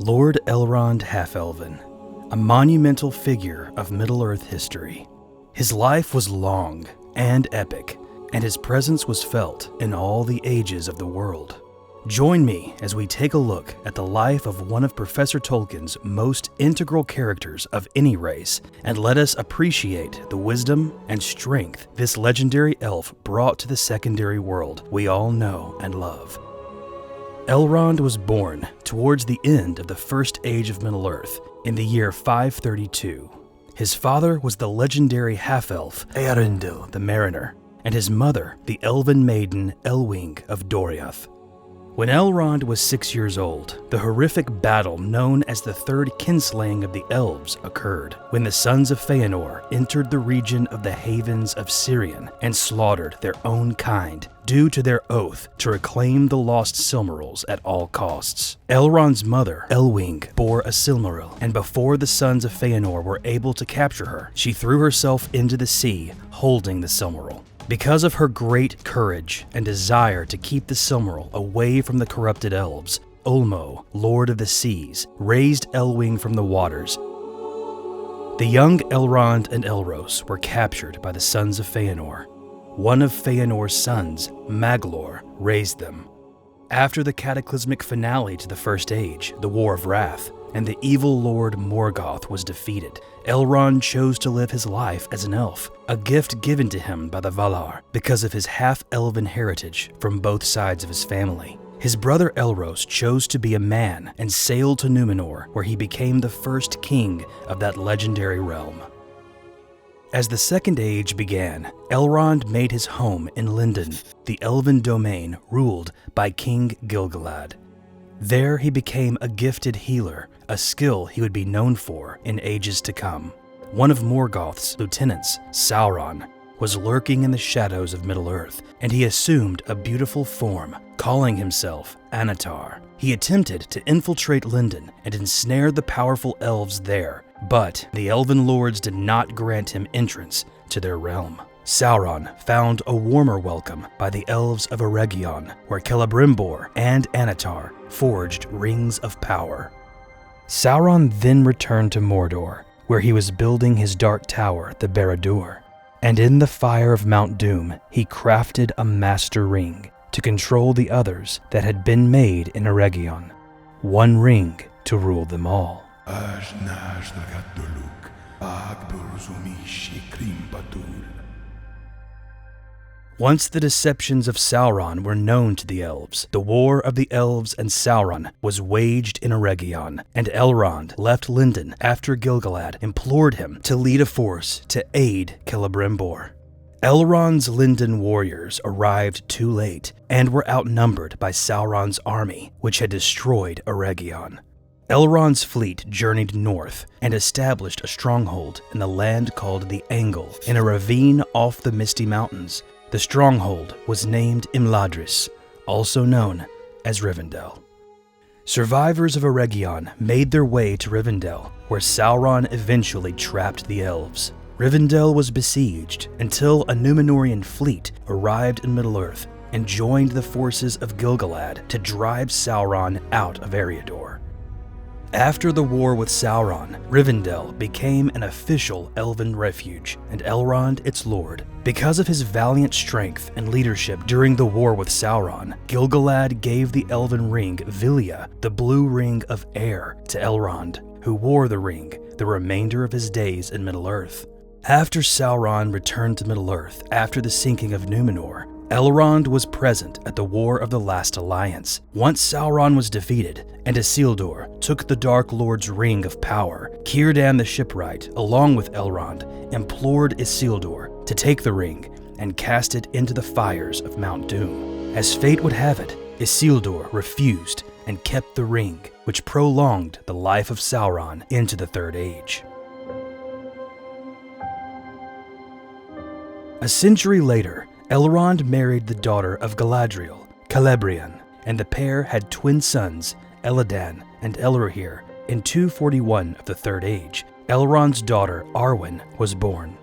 Lord Elrond Half-elven, a monumental figure of Middle-earth history. His life was long and epic, and his presence was felt in all the ages of the world. Join me as we take a look at the life of one of Professor Tolkien's most integral characters of any race, and let us appreciate the wisdom and strength this legendary elf brought to the secondary world we all know and love. Elrond was born towards the end of the First Age of Middle-earth in the year 532. His father was the legendary half-elf Eärendil the Mariner, and his mother the elven maiden Elwing of Doriath. When Elrond was 6 years old, the horrific battle known as the Third Kinslaying of the Elves occurred, when the sons of Feanor entered the region of the Havens of Sirion and slaughtered their own kind due to their oath to reclaim the lost Silmarils at all costs. Elrond's mother, Elwing, bore a Silmaril, and before the sons of Feanor were able to capture her, she threw herself into the sea, holding the Silmaril. Because of her great courage and desire to keep the Silmaril away from the corrupted elves, Ulmo, Lord of the Seas, raised Elwing from the waters. The young Elrond and Elros were captured by the sons of Feanor. One of Feanor's sons, Maglor, raised them. After the cataclysmic finale to the First Age, the War of Wrath, and the evil Lord Morgoth was defeated, Elrond chose to live his life as an elf, a gift given to him by the Valar because of his half-elven heritage from both sides of his family. His brother Elros chose to be a man and sailed to Numenor, where he became the first king of that legendary realm. As the Second Age began, Elrond made his home in Lindon, the elven domain ruled by King Gil-galad. There he became a gifted healer, a skill he would be known for in ages to come. One of Morgoth's lieutenants, Sauron, was lurking in the shadows of Middle-earth, and he assumed a beautiful form, calling himself Anatar. He attempted to infiltrate Lindon and ensnare the powerful elves there, but the elven lords did not grant him entrance to their realm. Sauron found a warmer welcome by the elves of Eregion, where Celebrimbor and Anatar forged rings of power. Sauron then returned to Mordor, where he was building his dark tower, the Barad-dûr, and in the fire of Mount Doom, he crafted a master ring to control the others that had been made in Eregion, one ring to rule them all. Once the deceptions of Sauron were known to the elves, the War of the Elves and Sauron was waged in Eregion, and Elrond left Lindon after Gil-galad implored him to lead a force to aid Celebrimbor. Elrond's Lindon warriors arrived too late and were outnumbered by Sauron's army, which had destroyed Eregion. Elrond's fleet journeyed north and established a stronghold in the land called the Angle, in a ravine off the Misty Mountains. The stronghold was named Imladris, also known as Rivendell. Survivors of Eregion made their way to Rivendell, where Sauron eventually trapped the elves. Rivendell was besieged until a Númenórean fleet arrived in Middle-earth and joined the forces of Gil-galad to drive Sauron out of Eriador. After the war with Sauron, Rivendell became an official elven refuge, and Elrond its lord. Because of his valiant strength and leadership during the war with Sauron, Gil-galad gave the elven ring Vilya, the blue ring of air, to Elrond, who wore the ring the remainder of his days in Middle-earth. After Sauron returned to Middle-earth after the sinking of Númenor, Elrond was present at the War of the Last Alliance. Once Sauron was defeated, and Isildur took the Dark Lord's Ring of Power, Círdan the Shipwright, along with Elrond, implored Isildur to take the ring and cast it into the fires of Mount Doom. As fate would have it, Isildur refused and kept the ring, which prolonged the life of Sauron into the Third Age. A century later, Elrond married the daughter of Galadriel, Celebrian, and the pair had twin sons, Elladan and Elrohir. In 241 of the Third Age, Elrond's daughter Arwen was born.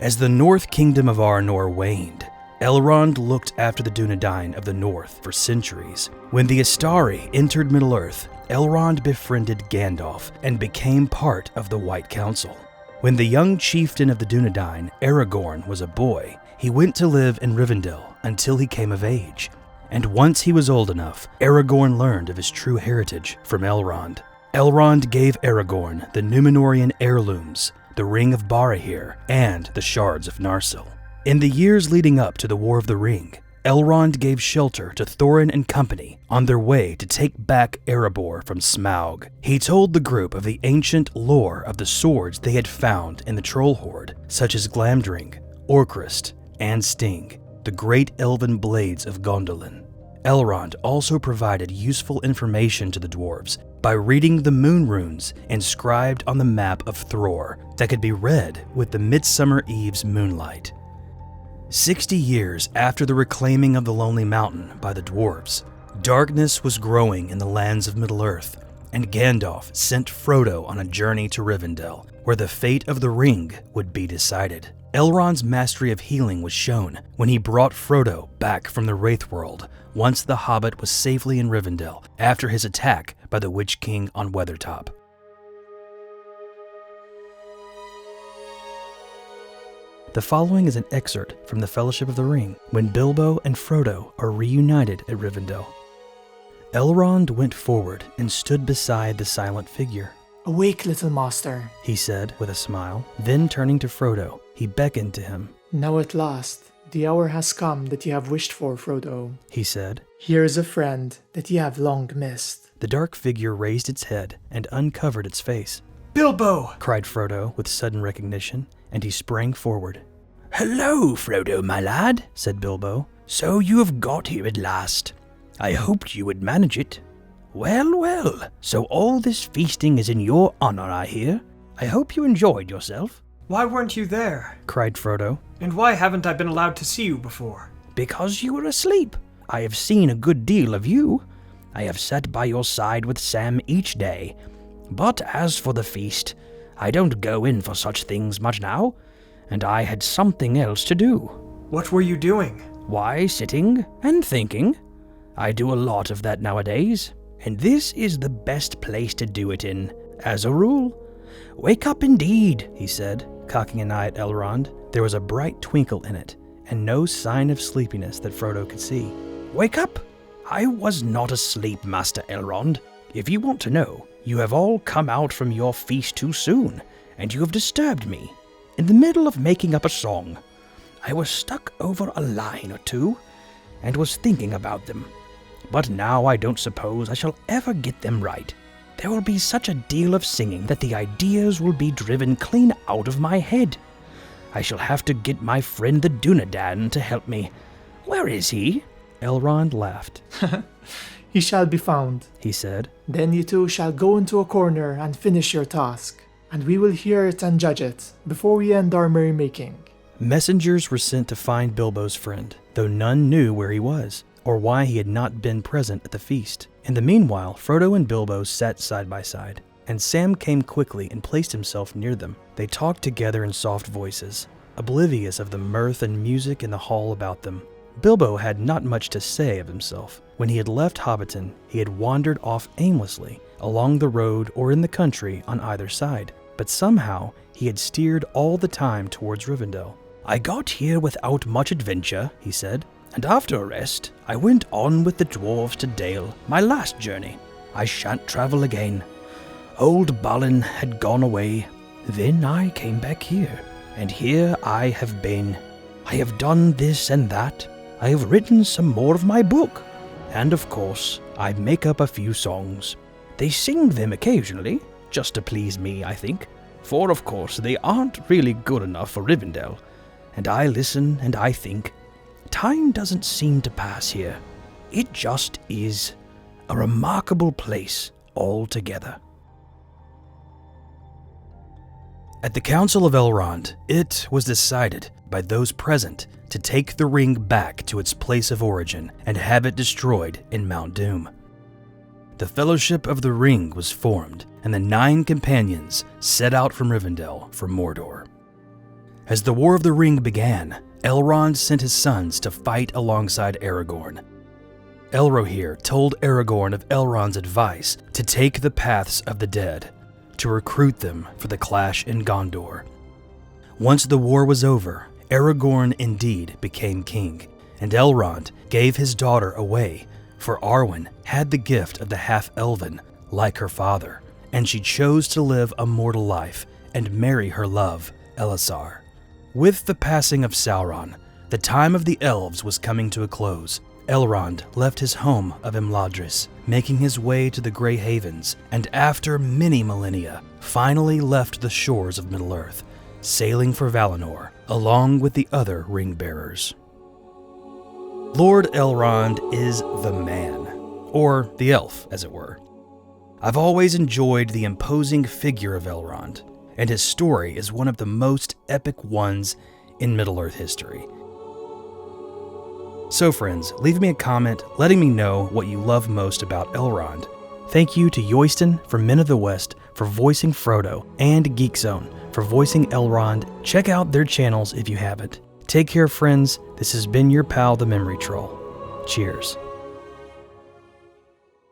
As the North Kingdom of Arnor waned, Elrond looked after the Dunedain of the North for centuries. When the Astari entered Middle-earth, Elrond befriended Gandalf and became part of the White Council. When the young chieftain of the Dunedain, Aragorn, was a boy, he went to live in Rivendell until he came of age. And once he was old enough, Aragorn learned of his true heritage from Elrond. Elrond gave Aragorn the Númenórean heirlooms, the Ring of Barahir, and the Shards of Narsil. In the years leading up to the War of the Ring, Elrond gave shelter to Thorin and company on their way to take back Erebor from Smaug. He told the group of the ancient lore of the swords they had found in the Troll Horde, such as Glamdring, Orcrist, and Sting, the great elven blades of Gondolin. Elrond also provided useful information to the dwarves by reading the moon runes inscribed on the map of Thror that could be read with the Midsummer Eve's moonlight. 60 years after the reclaiming of the Lonely Mountain by the dwarves, darkness was growing in the lands of Middle-earth, and Gandalf sent Frodo on a journey to Rivendell, where the fate of the ring would be decided. Elrond's mastery of healing was shown when he brought Frodo back from the Wraith World once the Hobbit was safely in Rivendell after his attack by the Witch King on Weathertop. The following is an excerpt from the Fellowship of the Ring, when Bilbo and Frodo are reunited at Rivendell. Elrond went forward and stood beside the silent figure. "Awake, little master," he said with a smile. Then turning to Frodo, he beckoned to him. "Now at last, the hour has come that you have wished for, Frodo," he said. "Here is a friend that you have long missed." The dark figure raised its head and uncovered its face. "Bilbo!" cried Frodo with sudden recognition, and he sprang forward. "Hello, Frodo, my lad," said Bilbo. "So you have got here at last. I hoped you would manage it. Well, well, so all this feasting is in your honor, I hear. I hope you enjoyed yourself." "Why weren't you there?" cried Frodo. "And why haven't I been allowed to see you before?" "Because you were asleep. I have seen a good deal of you. I have sat by your side with Sam each day. But as for the feast, I don't go in for such things much now, and I had something else to do." "What were you doing?" "Why, sitting and thinking. I do a lot of that nowadays, and this is the best place to do it in, as a rule." "Wake up indeed," he said, cocking an eye at Elrond. There was a bright twinkle in it, and no sign of sleepiness that Frodo could see. "Wake up! I was not asleep, Master Elrond. If you want to know, you have all come out from your feast too soon, and you have disturbed me in the middle of making up a song. I was stuck over a line or two, and was thinking about them. But now I don't suppose I shall ever get them right. There will be such a deal of singing that the ideas will be driven clean out of my head. I shall have to get my friend the Dunedain to help me. Where is he?" Elrond laughed. "He shall be found," he said. "Then you two shall go into a corner and finish your task, and we will hear it and judge it before we end our merrymaking." Messengers were sent to find Bilbo's friend, though none knew where he was, or why he had not been present at the feast. In the meanwhile, Frodo and Bilbo sat side by side, and Sam came quickly and placed himself near them. They talked together in soft voices, oblivious of the mirth and music in the hall about them. Bilbo had not much to say of himself. When he had left Hobbiton, he had wandered off aimlessly, along the road or in the country on either side, but somehow he had steered all the time towards Rivendell. "I got here without much adventure," he said, "and after a rest, I went on with the dwarves to Dale, my last journey. I shan't travel again. Old Balin had gone away. Then I came back here, and here I have been. I have done this and that. I have written some more of my book, and of course, I make up a few songs. They sing them occasionally, just to please me, I think, for of course they aren't really good enough for Rivendell, and I listen and I think. Time doesn't seem to pass here. It just is a remarkable place altogether." At the Council of Elrond, it was decided by those present to take the ring back to its place of origin and have it destroyed in Mount Doom. The Fellowship of the Ring was formed, and the 9 companions set out from Rivendell for Mordor. As the War of the Ring began, Elrond sent his sons to fight alongside Aragorn. Elrohir told Aragorn of Elrond's advice to take the paths of the dead, to recruit them for the clash in Gondor. Once the war was over, Aragorn indeed became king, and Elrond gave his daughter away, for Arwen had the gift of the half-elven, like her father, and she chose to live a mortal life and marry her love, Elisar. With the passing of Sauron, the time of the elves was coming to a close. Elrond left his home of Imladris, making his way to the Grey Havens, and after many millennia, finally left the shores of Middle-earth, sailing for Valinor, along with the other ring-bearers. Lord Elrond is the man, or the elf, as it were. I've always enjoyed the imposing figure of Elrond, and his story is one of the most epic ones in Middle-earth history. So friends, leave me a comment letting me know what you love most about Elrond. Thank you to Yoyston from Men of the West for voicing Frodo, and Geekzone for voicing Elrond. Check out their channels if you haven't. Take care, friends. This has been your pal, the Memory Troll. Cheers.